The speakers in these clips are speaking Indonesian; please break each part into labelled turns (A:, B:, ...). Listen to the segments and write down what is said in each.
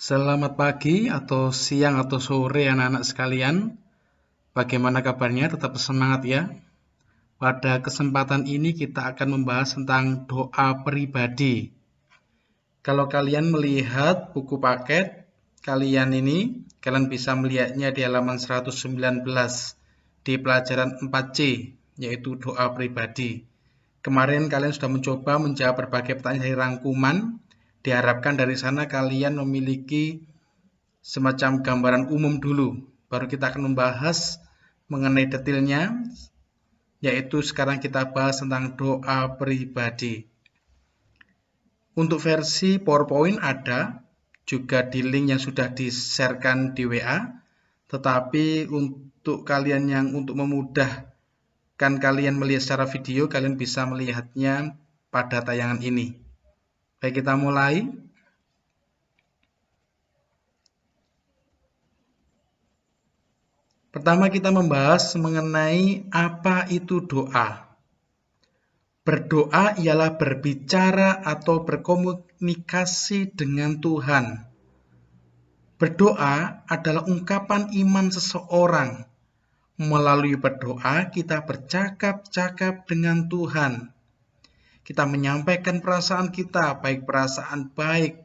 A: Selamat pagi atau siang atau sore anak-anak sekalian. Bagaimana kabarnya? Tetap semangat ya. Pada kesempatan ini kita akan membahas tentang doa pribadi. Kalau kalian melihat buku paket kalian bisa melihatnya di halaman 119 di pelajaran 4C, yaitu doa pribadi. Kemarin kalian sudah mencoba menjawab berbagai pertanyaan dari rangkuman. Diharapkan dari sana kalian memiliki semacam gambaran umum dulu. Baru kita akan membahas mengenai detailnya, yaitu sekarang kita bahas tentang doa pribadi. Untuk versi PowerPoint ada juga di link yang sudah di-sharekan di WA, tetapi untuk kalian yang untuk memudahkan kalian melihat secara video, kalian bisa melihatnya pada tayangan ini. Baik, kita mulai. Pertama kita membahas mengenai apa itu doa. Berdoa ialah berbicara atau berkomunikasi dengan Tuhan. Berdoa adalah ungkapan iman seseorang. Melalui berdoa kita bercakap-cakap dengan Tuhan. Kita menyampaikan perasaan kita, baik perasaan baik,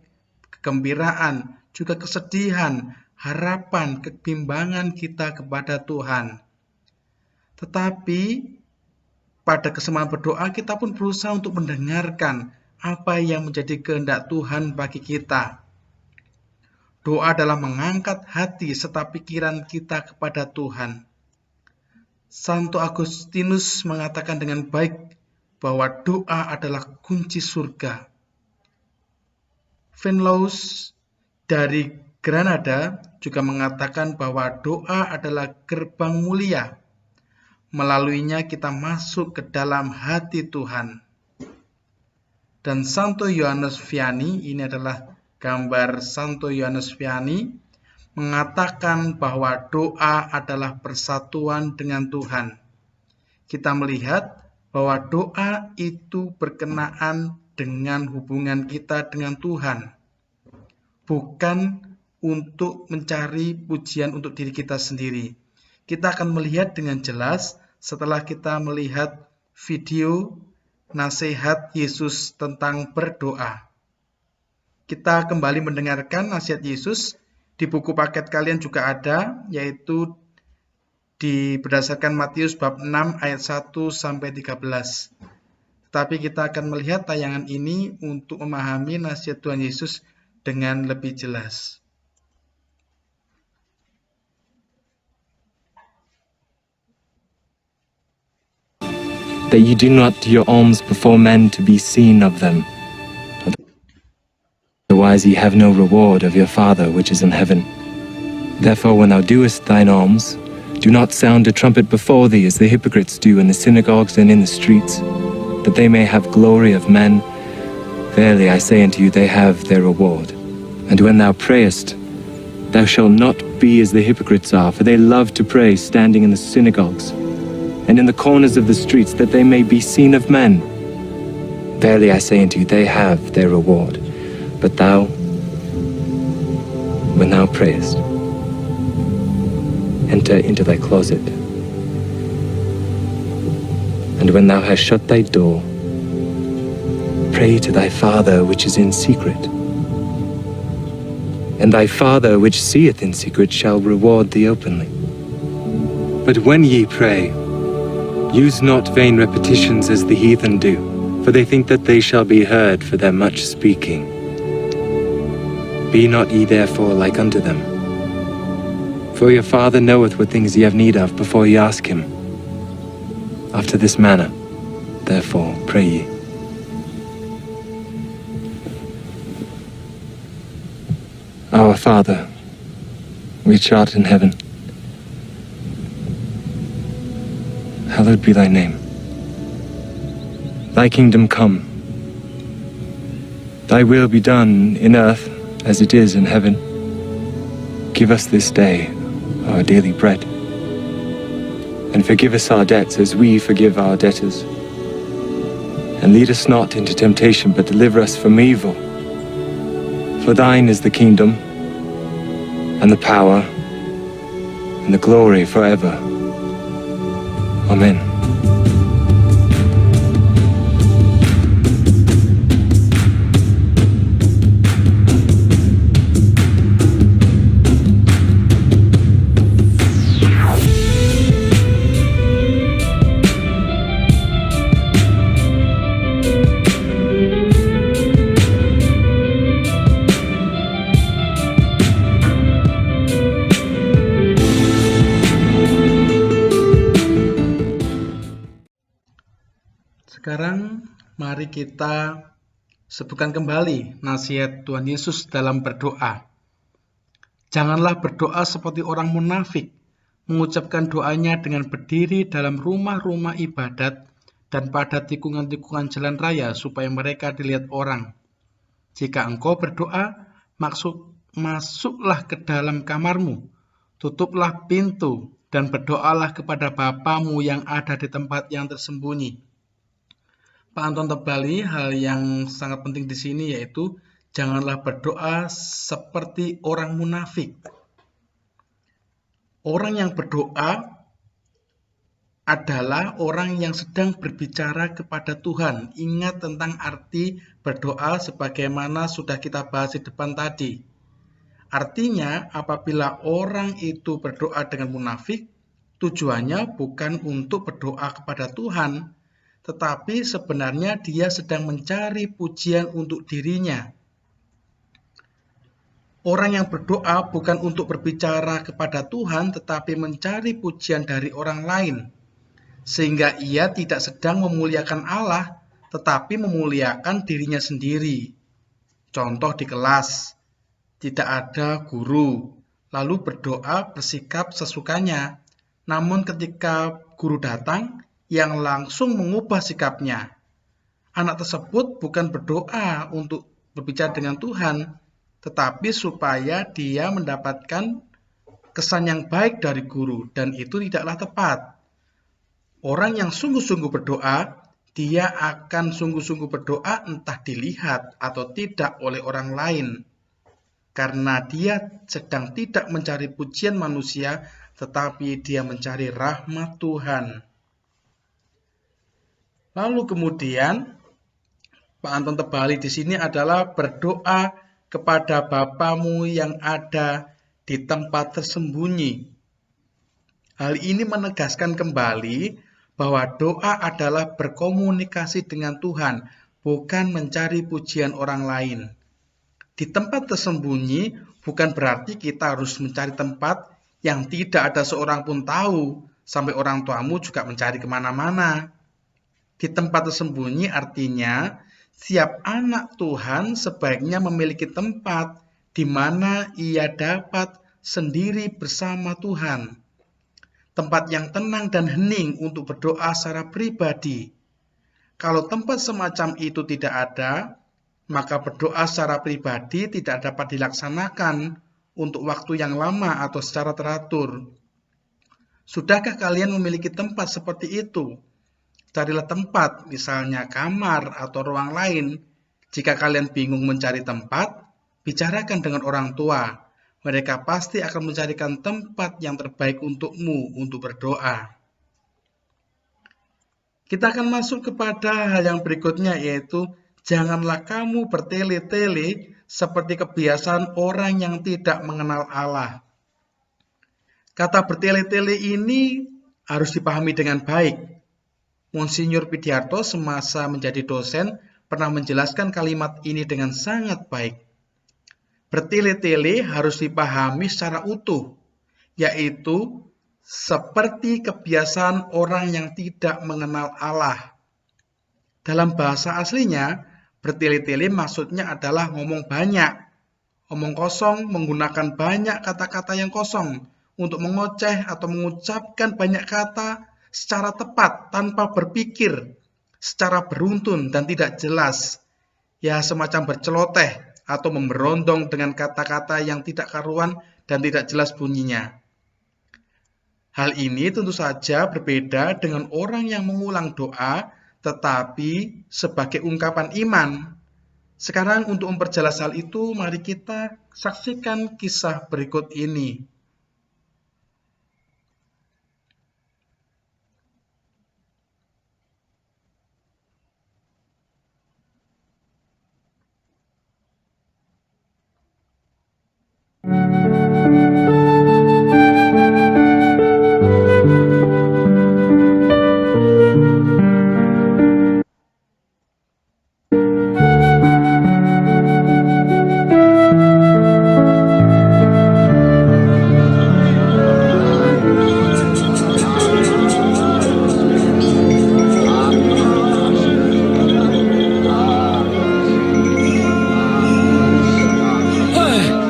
A: kegembiraan, juga kesedihan, harapan, kebimbangan kita kepada Tuhan. Tetapi pada kesempatan berdoa kita pun berusaha untuk mendengarkan apa yang menjadi kehendak Tuhan bagi kita. Doa adalah mengangkat hati serta pikiran kita kepada Tuhan. Santo Agustinus mengatakan dengan baik bahwa doa adalah kunci surga. Venlaus dari Granada juga mengatakan bahwa doa adalah gerbang mulia. Melaluinya kita masuk ke dalam hati Tuhan. Dan Santo Yohanes Vianney, ini adalah gambar Santo Yohanes Vianney, mengatakan bahwa doa adalah persatuan dengan Tuhan. Kita melihat bahwa doa itu berkenaan dengan hubungan kita dengan Tuhan, bukan untuk mencari pujian untuk diri kita sendiri. Kita akan melihat dengan jelas setelah kita melihat video nasihat Yesus tentang berdoa. Kita kembali mendengarkan nasihat Yesus. Di buku paket kalian juga ada, yaitu berdasarkan Matius bab 6 ayat 1 sampai 13. Tetapi kita akan melihat tayangan ini untuk memahami nasihat Tuhan Yesus dengan lebih jelas.
B: That you do not do your alms before men to be seen of them. Otherwise ye have no reward of your Father which is in heaven. Therefore when thou doest thine alms, do not sound a trumpet before thee as the hypocrites do in the synagogues and in the streets, that they may have glory of men. Verily I say unto you, they have their reward. And when thou prayest, thou shalt not be as the hypocrites are, for they love to pray standing in the synagogues and in the corners of the streets, that they may be seen of men. Verily I say unto you, they have their reward. But thou, when thou prayest, enter into thy closet, and when thou hast shut thy door, pray to thy Father which is in secret. And thy Father which seeth in secret shall reward thee openly. But when ye pray, use not vain repetitions as the heathen do, for they think that they shall be heard for their much speaking. Be not ye therefore like unto them. For your Father knoweth what things ye have need of before ye ask him. After this manner, therefore, pray ye. Our Father, which art in heaven, hallowed be thy name. Thy kingdom come. Thy will be done in earth as it is in heaven. Give us this day our daily bread. And forgive us our debts as we forgive our debtors. And lead us not into temptation, but deliver us from evil. For thine is the kingdom, and the power, and the glory forever. Amen.
A: Sekarang mari kita sebutkan kembali nasihat Tuhan Yesus dalam berdoa. Janganlah berdoa seperti orang munafik, mengucapkan doanya dengan berdiri dalam rumah-rumah ibadat dan pada tikungan-tikungan jalan raya supaya mereka dilihat orang. Jika engkau berdoa, masuklah ke dalam kamarmu, tutuplah pintu, dan berdoalah kepada Bapamu yang ada di tempat yang tersembunyi. Pak Anton Tebali, hal yang sangat penting di sini yaitu janganlah berdoa seperti orang munafik. Orang yang berdoa adalah orang yang sedang berbicara kepada Tuhan. Ingat tentang arti berdoa sebagaimana sudah kita bahas di depan tadi. Artinya, apabila orang itu berdoa dengan munafik, tujuannya bukan untuk berdoa kepada Tuhan, tetapi sebenarnya dia sedang mencari pujian untuk dirinya. Orang yang berdoa bukan untuk berbicara kepada Tuhan, tetapi mencari pujian dari orang lain, sehingga ia tidak sedang memuliakan Allah, tetapi memuliakan dirinya sendiri. Contoh di kelas, tidak ada guru, lalu berdoa bersikap sesukanya, namun ketika guru datang, yang langsung mengubah sikapnya. Anak tersebut bukan berdoa untuk berbicara dengan Tuhan, tetapi supaya dia mendapatkan kesan yang baik dari guru, dan itu tidaklah tepat. Orang yang sungguh-sungguh berdoa, dia akan sungguh-sungguh berdoa entah dilihat atau tidak oleh orang lain, karena dia sedang tidak mencari pujian manusia, tetapi dia mencari rahmat Tuhan. Lalu kemudian Pak Anton Tebali di sini adalah berdoa kepada Bapamu yang ada di tempat tersembunyi. Hal ini menegaskan kembali bahwa doa adalah berkomunikasi dengan Tuhan, bukan mencari pujian orang lain. Di tempat tersembunyi bukan berarti kita harus mencari tempat yang tidak ada seorang pun tahu, sampai orang tuamu juga mencari kemana-mana. Di tempat tersembunyi artinya setiap anak Tuhan sebaiknya memiliki tempat di mana ia dapat sendiri bersama Tuhan. Tempat yang tenang dan hening untuk berdoa secara pribadi. Kalau tempat semacam itu tidak ada, maka berdoa secara pribadi tidak dapat dilaksanakan untuk waktu yang lama atau secara teratur. Sudahkah kalian memiliki tempat seperti itu? Carilah tempat, misalnya kamar atau ruang lain. Jika kalian bingung mencari tempat, bicarakan dengan orang tua. Mereka pasti akan mencarikan tempat yang terbaik untukmu untuk berdoa. Kita akan masuk kepada hal yang berikutnya, yaitu janganlah kamu bertele-tele seperti kebiasaan orang yang tidak mengenal Allah. Kata bertele-tele ini harus dipahami dengan baik. Monsinyur Pidiarto semasa menjadi dosen pernah menjelaskan kalimat ini dengan sangat baik. Bertele-tele harus dipahami secara utuh, yaitu seperti kebiasaan orang yang tidak mengenal Allah. Dalam bahasa aslinya, bertele-tele maksudnya adalah ngomong banyak, omong kosong, menggunakan banyak kata-kata yang kosong untuk mengoceh atau mengucapkan banyak kata secara tepat tanpa berpikir, secara beruntun dan tidak jelas, ya semacam berceloteh atau memberondong dengan kata-kata yang tidak karuan dan tidak jelas bunyinya. Hal ini tentu saja berbeda dengan orang yang mengulang doa tetapi sebagai ungkapan iman. Sekarang untuk memperjelas hal itu, mari kita saksikan kisah berikut ini.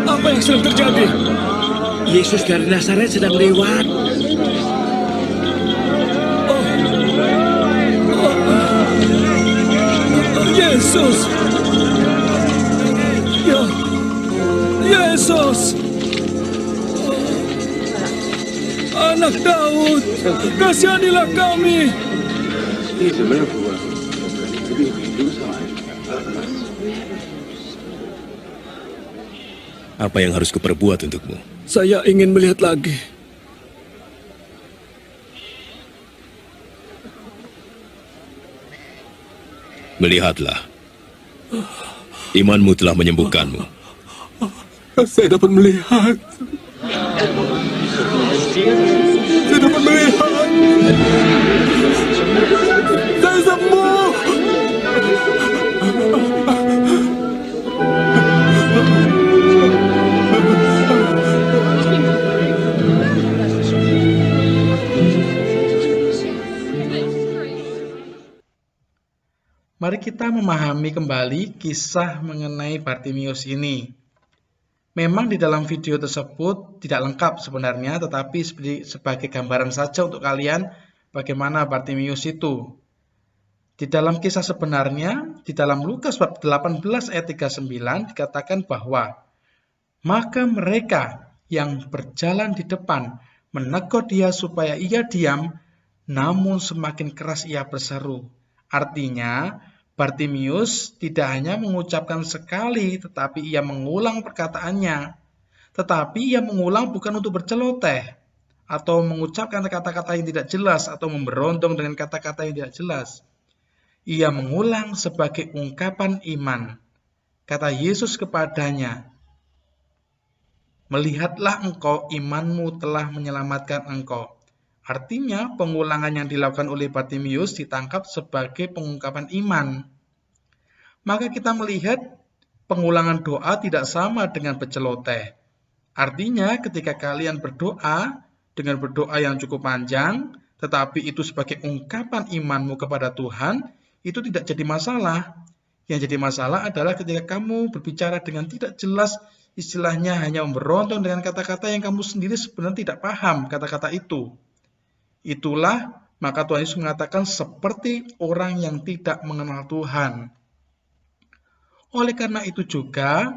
C: Apa yang sedang terjadi?
D: Yesus dari Nazaret sedang lewat.
C: Yesus! Ya, Yesus! Anak Daud, kasihanilah kami!
E: Apa yang harus kuperbuat untukmu?
C: Saya ingin melihat lagi.
E: Melihatlah. Imanmu telah menyembuhkanmu.
C: Saya dapat melihat. Saya dapat melihat. Saya sembuh.
A: Mari kita memahami kembali kisah mengenai Bartimius ini. Memang di dalam video tersebut tidak lengkap sebenarnya, tetapi sebagai gambaran saja untuk kalian bagaimana Bartimius itu. Di dalam kisah sebenarnya, di dalam Lukas bab 18 ayat 39 dikatakan bahwa maka mereka yang berjalan di depan menegur dia supaya ia diam, namun semakin keras ia berseru. Artinya, Bartimius tidak hanya mengucapkan sekali, tetapi ia mengulang perkataannya. Tetapi ia mengulang bukan untuk berceloteh, atau mengucapkan kata-kata yang tidak jelas, atau memberondong dengan kata-kata yang tidak jelas. Ia mengulang sebagai ungkapan iman. Kata Yesus kepadanya, "Melihatlah engkau, imanmu telah menyelamatkan engkau." Artinya, pengulangan yang dilakukan oleh Bartimius ditangkap sebagai pengungkapan iman. Maka kita melihat pengulangan doa tidak sama dengan berceloteh. Artinya, ketika kalian berdoa dengan berdoa yang cukup panjang, tetapi itu sebagai ungkapan imanmu kepada Tuhan, itu tidak jadi masalah. Yang jadi masalah adalah ketika kamu berbicara dengan tidak jelas, istilahnya hanya memberondong dengan kata-kata yang kamu sendiri sebenarnya tidak paham kata-kata itu. Itulah maka Tuhan Yesus mengatakan seperti orang yang tidak mengenal Tuhan. Oleh karena itu juga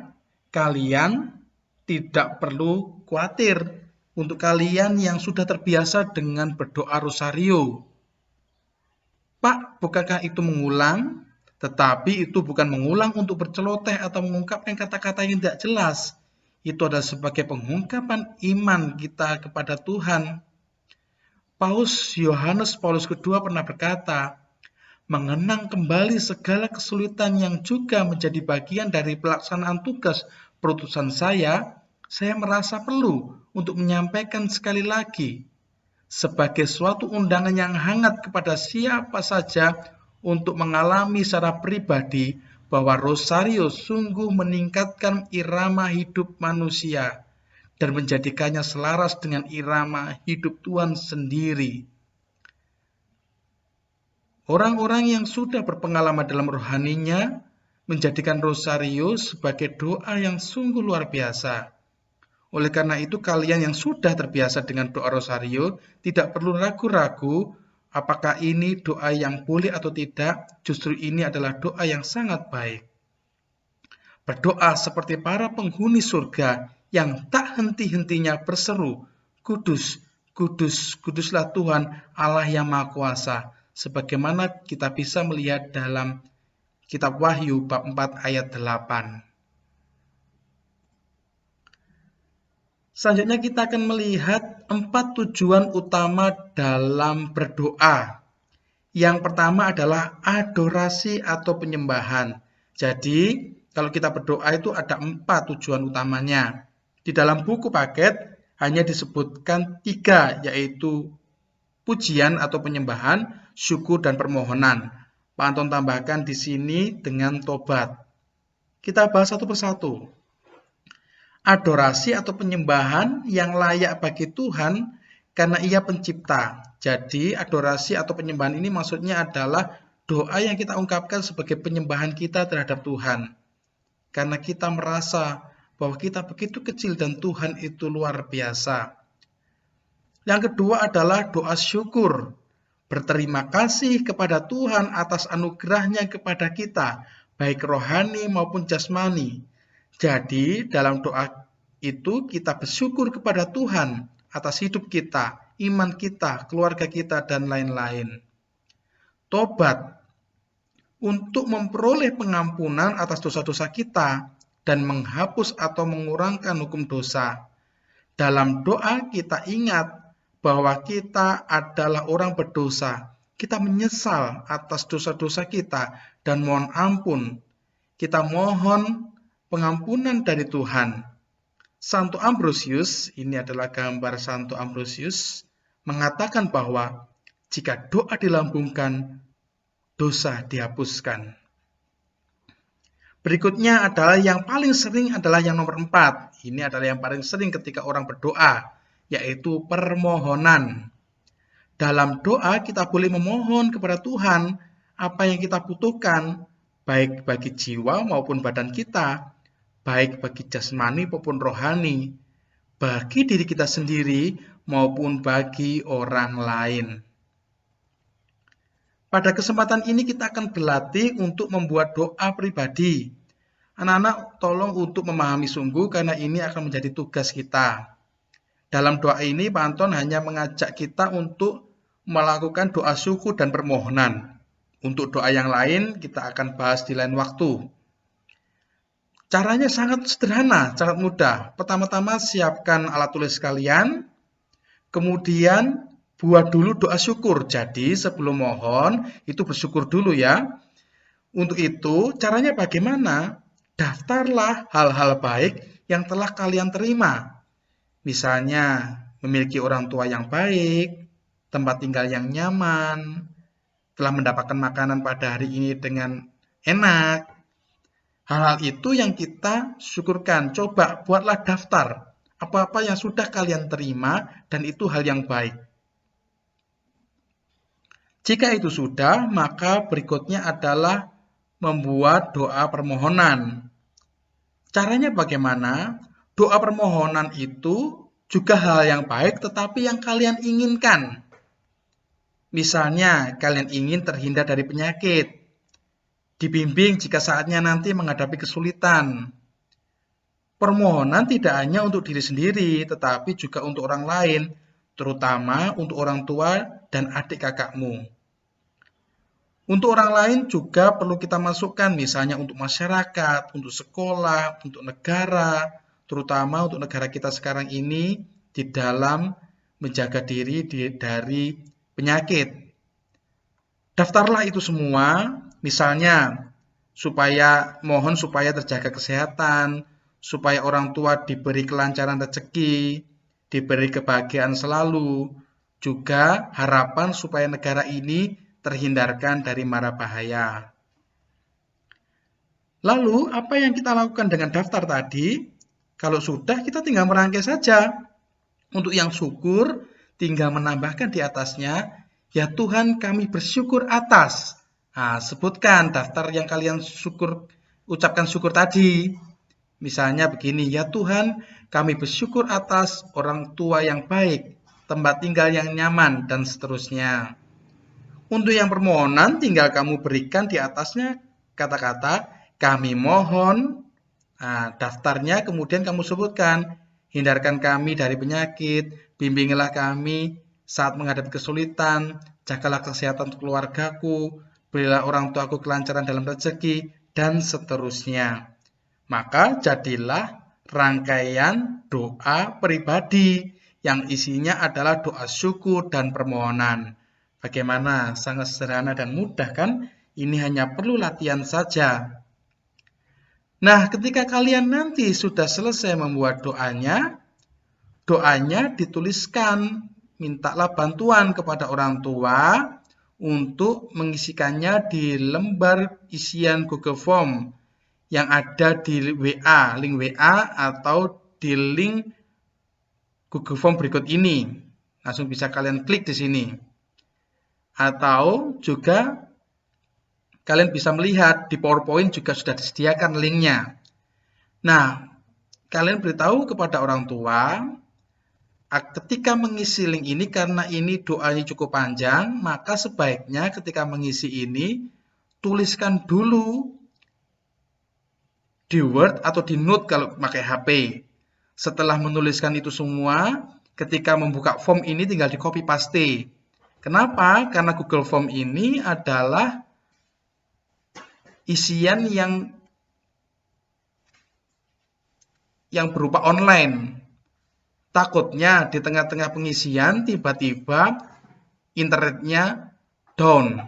A: kalian tidak perlu khawatir untuk kalian yang sudah terbiasa dengan berdoa rosario. Pak, bukankah itu mengulang? Tetapi itu bukan mengulang untuk berceloteh atau mengungkapkan kata-kata yang tidak jelas. Itu adalah sebagai pengungkapan iman kita kepada Tuhan. Yohanes Paulus II pernah berkata, mengenang kembali segala kesulitan yang juga menjadi bagian dari pelaksanaan tugas perutusan saya merasa perlu untuk menyampaikan sekali lagi sebagai suatu undangan yang hangat kepada siapa saja untuk mengalami secara pribadi bahwa rosario sungguh meningkatkan irama hidup manusia dan menjadikannya selaras dengan irama hidup Tuhan sendiri. Orang-orang yang sudah berpengalaman dalam rohaninya menjadikan rosario sebagai doa yang sungguh luar biasa. Oleh karena itu, kalian yang sudah terbiasa dengan doa rosario tidak perlu ragu-ragu apakah ini doa yang boleh atau tidak. Justru ini adalah doa yang sangat baik. Berdoa seperti para penghuni surga yang tak henti-hentinya berseru, "Kudus, kudus, kuduslah Tuhan Allah yang Maha Kuasa." Sebagaimana kita bisa melihat dalam Kitab Wahyu bab 4 ayat 8. Selanjutnya kita akan melihat 4 tujuan utama dalam berdoa. Yang pertama adalah adorasi atau penyembahan. Jadi, kalau kita berdoa itu ada 4 tujuan utamanya. Di dalam buku paket hanya disebutkan 3, yaitu pujian atau penyembahan, syukur, dan permohonan. Pak Anton tambahkan di sini dengan tobat. Kita bahas satu persatu. Adorasi atau penyembahan yang layak bagi Tuhan karena Ia pencipta. Jadi adorasi atau penyembahan ini maksudnya adalah doa yang kita ungkapkan sebagai penyembahan kita terhadap Tuhan. Karena kita merasa bahwa kita begitu kecil dan Tuhan itu luar biasa. Yang kedua adalah doa syukur. Berterima kasih kepada Tuhan atas anugerahnya kepada kita, baik rohani maupun jasmani. Jadi dalam doa itu kita bersyukur kepada Tuhan atas hidup kita, iman kita, keluarga kita, dan lain-lain. Tobat untuk memperoleh pengampunan atas dosa-dosa kita dan menghapus atau mengurangkan hukum dosa. Dalam doa kita ingat bahwa kita adalah orang berdosa. Kita menyesal atas dosa-dosa kita dan mohon ampun. Kita mohon pengampunan dari Tuhan. Santo Ambrosius, ini adalah gambar Santo Ambrosius, mengatakan bahwa jika doa dilambungkan, dosa dihapuskan. Berikutnya adalah yang paling sering adalah yang nomor 4. Ini adalah yang paling sering ketika orang berdoa, yaitu permohonan. Dalam doa kita boleh memohon kepada Tuhan apa yang kita butuhkan, baik bagi jiwa maupun badan kita, baik bagi jasmani maupun rohani, bagi diri kita sendiri maupun bagi orang lain. Pada kesempatan ini kita akan berlatih untuk membuat doa pribadi. Anak-anak tolong untuk memahami sungguh karena ini akan menjadi tugas kita. Dalam doa ini Pak Anton hanya mengajak kita untuk melakukan doa syukur dan permohonan. Untuk doa yang lain kita akan bahas di lain waktu. Caranya sangat sederhana, sangat mudah. Pertama-tama siapkan alat tulis kalian, kemudian buat dulu doa syukur. Jadi sebelum mohon, itu bersyukur dulu ya. Untuk itu, caranya bagaimana? Daftarlah hal-hal baik yang telah kalian terima. Misalnya, memiliki orang tua yang baik, tempat tinggal yang nyaman, telah mendapatkan makanan pada hari ini dengan enak. Hal-hal itu yang kita syukurkan. Coba buatlah daftar apa-apa yang sudah kalian terima dan itu hal yang baik. Jika itu sudah, maka berikutnya adalah membuat doa permohonan. Caranya bagaimana? Doa permohonan itu juga hal yang baik tetapi yang kalian inginkan. Misalnya, kalian ingin terhindar dari penyakit. Dibimbing jika saatnya nanti menghadapi kesulitan. Permohonan tidak hanya untuk diri sendiri, tetapi juga untuk orang lain, terutama untuk orang tua dan adik kakakmu. Untuk orang lain juga perlu kita masukkan, misalnya untuk masyarakat, untuk sekolah, untuk negara, terutama untuk negara kita sekarang ini di dalam menjaga diri dari penyakit. Daftarlah itu semua. Misalnya, mohon supaya terjaga kesehatan, supaya orang tua diberi kelancaran rezeki, diberi kebahagiaan selalu, juga harapan supaya negara ini terhindarkan dari mara bahaya. Lalu, apa yang kita lakukan dengan daftar tadi? Kalau sudah, kita tinggal merangkai saja. Untuk yang syukur, tinggal menambahkan di atasnya, ya Tuhan kami bersyukur atas. Nah, sebutkan daftar yang kalian ucapkan syukur tadi. Misalnya begini, ya Tuhan, kami bersyukur atas orang tua yang baik, tempat tinggal yang nyaman, dan seterusnya. Untuk yang permohonan, tinggal kamu berikan di atasnya kata-kata, kami mohon. Nah, daftarnya kemudian kamu sebutkan, hindarkan kami dari penyakit, bimbinglah kami saat menghadapi kesulitan, jagalah kesehatan keluargaku, berilah orang tuaku kelancaran dalam rezeki, dan seterusnya. Maka jadilah rangkaian doa pribadi yang isinya adalah doa syukur dan permohonan. Bagaimana? Sangat sederhana dan mudah kan? Ini hanya perlu latihan saja. Nah, ketika kalian nanti sudah selesai membuat doanya dituliskan. Mintalah bantuan kepada orang tua untuk mengisikannya di lembar isian Google Form yang ada di WA, link WA atau di link Google Form berikut ini. Langsung bisa kalian klik di sini. Atau juga kalian bisa melihat di PowerPoint juga sudah disediakan linknya. Nah, kalian beritahu kepada orang tua, ketika mengisi link ini, karena ini doanya cukup panjang, maka sebaiknya ketika mengisi ini, tuliskan dulu di Word atau di Note kalau pakai HP. Setelah menuliskan itu semua, ketika membuka form ini tinggal di copy paste. Kenapa? Karena Google Form ini adalah isian yang berupa online. Takutnya di tengah-tengah pengisian tiba-tiba internetnya down.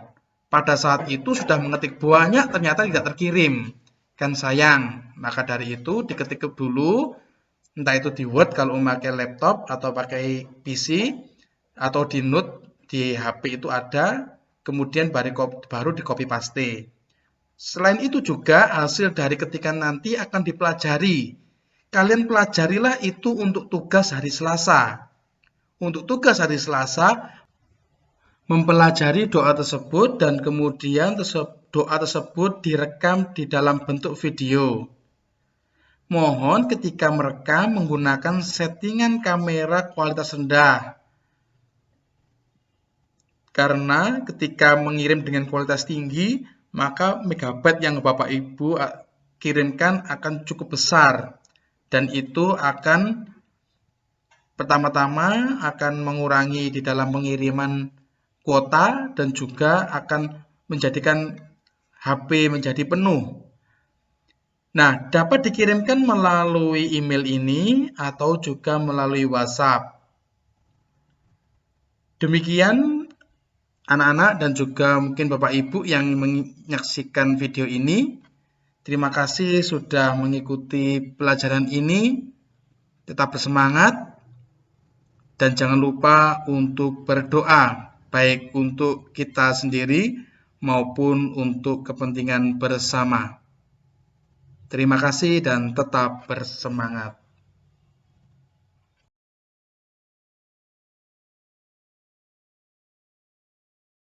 A: Pada saat itu sudah mengetik banyak ternyata tidak terkirim. Kan sayang. Maka dari itu diketik dulu, entah itu di Word kalau memakai laptop atau pakai PC, atau di Note di HP itu ada, kemudian baru di copy paste. Selain itu juga hasil dari ketikan nanti akan dipelajari. Kalian pelajarilah itu untuk tugas hari Selasa. Untuk tugas hari Selasa, mempelajari doa tersebut dan kemudian doa tersebut direkam di dalam bentuk video. Mohon ketika merekam menggunakan settingan kamera kualitas rendah. Karena ketika mengirim dengan kualitas tinggi, maka megabyte yang Bapak Ibu kirimkan akan cukup besar. Dan itu akan pertama-tama akan mengurangi di dalam pengiriman kuota dan juga akan menjadikan HP menjadi penuh. Nah, dapat dikirimkan melalui email ini atau juga melalui WhatsApp. Demikian anak-anak dan juga mungkin Bapak Ibu yang menyaksikan video ini. Terima kasih sudah mengikuti pelajaran ini. Tetap bersemangat dan jangan lupa untuk berdoa, baik untuk kita sendiri maupun untuk kepentingan bersama. Terima kasih dan tetap bersemangat.